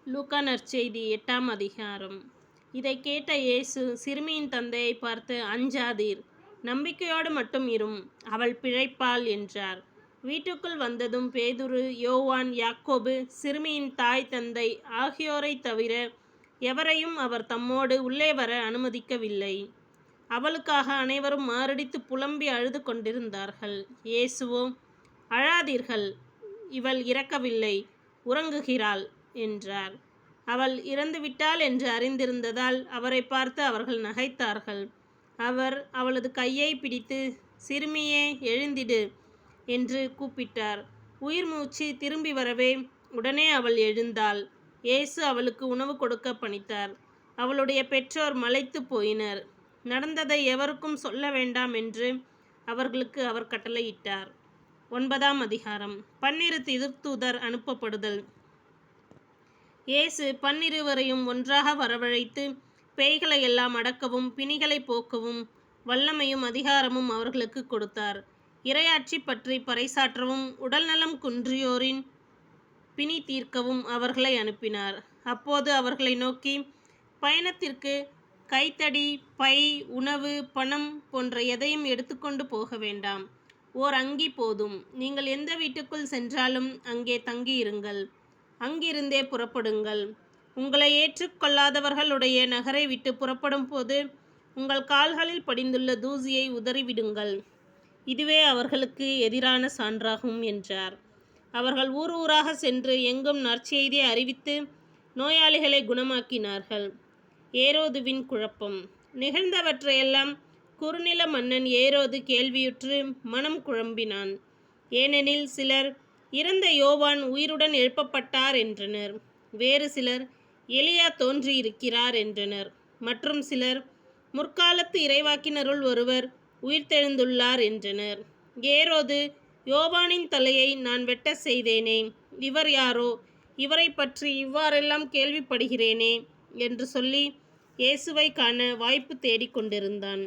லூக்கா நற்செய்தி 8ஆம் அதிகாரம். இதைக் கேட்ட இயேசு சிறுமியின் தந்தையை பார்த்து, அஞ்சாதீர், நம்பிக்கையோடு மட்டும் இரும், அவள் பிழைப்பாள் என்றார். வீட்டுக்குள் வந்ததும் பேதுரு, யோவான், யாக்கோபு, சிறுமியின் தாய் தந்தை ஆகியோரைத் தவிர எவரையும் அவர் தம்மோடு உள்ளே வர அனுமதிக்கவில்லை. அவளுக்காக அனைவரும் மாரடித்து புலம்பி அழுது கொண்டிருந்தார்கள். இயேசுவோ, அழாதீர்கள், இவள் இறக்கவில்லை, உறங்குகிறாள் என்றார். அவள் இறந்துவிட்டாள் என்று அறிந்திருந்ததால் அவரை பார்த்து அவர்கள் நகைத்தார்கள். அவர் அவளது கையை பிடித்து, சிறுமியே, எழுந்திடு என்று கூப்பிட்டார். உயிர் மூச்சு திரும்பி வரவே உடனே அவள் எழுந்தாள். இயேசு அவளுக்கு உணவு கொடுக்க பணித்தார். அவளுடைய பெற்றோர் மலைத்து போயினர். நடந்ததை எவருக்கும் சொல்ல வேண்டாம் என்று அவர்களுக்கு அவர் கட்டளையிட்டார். 9ஆம் அதிகாரம். 12 திருத்தூதர் அனுப்பப்படுதல். இயேசு 12 ஒன்றாக வரவழைத்து, பேய்களை எல்லாம் அடக்கவும் பிணிகளை போக்கவும் வல்லமையும் அதிகாரமும் அவர்களுக்கு கொடுத்தார். இறையாட்சி பற்றி பறைசாற்றவும் உடல்நலம் குன்றியோரின் பிணி தீர்க்கவும் அவர்களை அனுப்பினார். அப்போது அவர்களை நோக்கி, பயணத்திற்கு கைத்தடி, பை, உணவு, பணம் போன்ற எதையும் எடுத்துக்கொண்டு போக வேண்டாம். ஓர் அங்கி போதும். நீங்கள் எந்த வீட்டுக்குள் சென்றாலும் அங்கே தங்கியிருங்கள். அங்கிருந்தே புறப்படுங்கள். உங்களை ஏற்றுக்கொள்ளாதவர்களுடைய நகரை விட்டு புறப்படும் போது உங்கள் கால்களில் படிந்துள்ள தூசியை உதறிவிடுங்கள். இதுவே அவர்களுக்கு எதிரான சான்றாகும் என்றார். அவர்கள் ஊர் ஊராக சென்று எங்கும் நற்செய்தியை அறிவித்து நோயாளிகளை குணமாக்கினார்கள். ஏரோதுவின் குழப்பம். நிகழ்ந்தவற்றையெல்லாம் குறுநில மன்னன் ஏரோது கேள்வியுற்று மனம் குழம்பினான். ஏனெனில் சிலர், இறந்த யோவான் உயிருடன் எழுப்பப்பட்டார் என்றனர். வேறு சிலர், எலியா தோன்றியிருக்கிறார் என்றனர். மற்றும் சிலர், முற்காலத்து இறைவாக்கினருள் ஒருவர் உயிர்த்தெழுந்துள்ளார் என்றனர். ஏரோது, யோவானின் தலையை நான் வெட்ட செய்தேனே, இவர் யாரோ? இவரை பற்றி இவ்வாறெல்லாம் கேள்விப்படுகிறேனே என்று சொல்லி இயேசுவை காண வாய்ப்பு தேடிக் கொண்டிருந்தான்.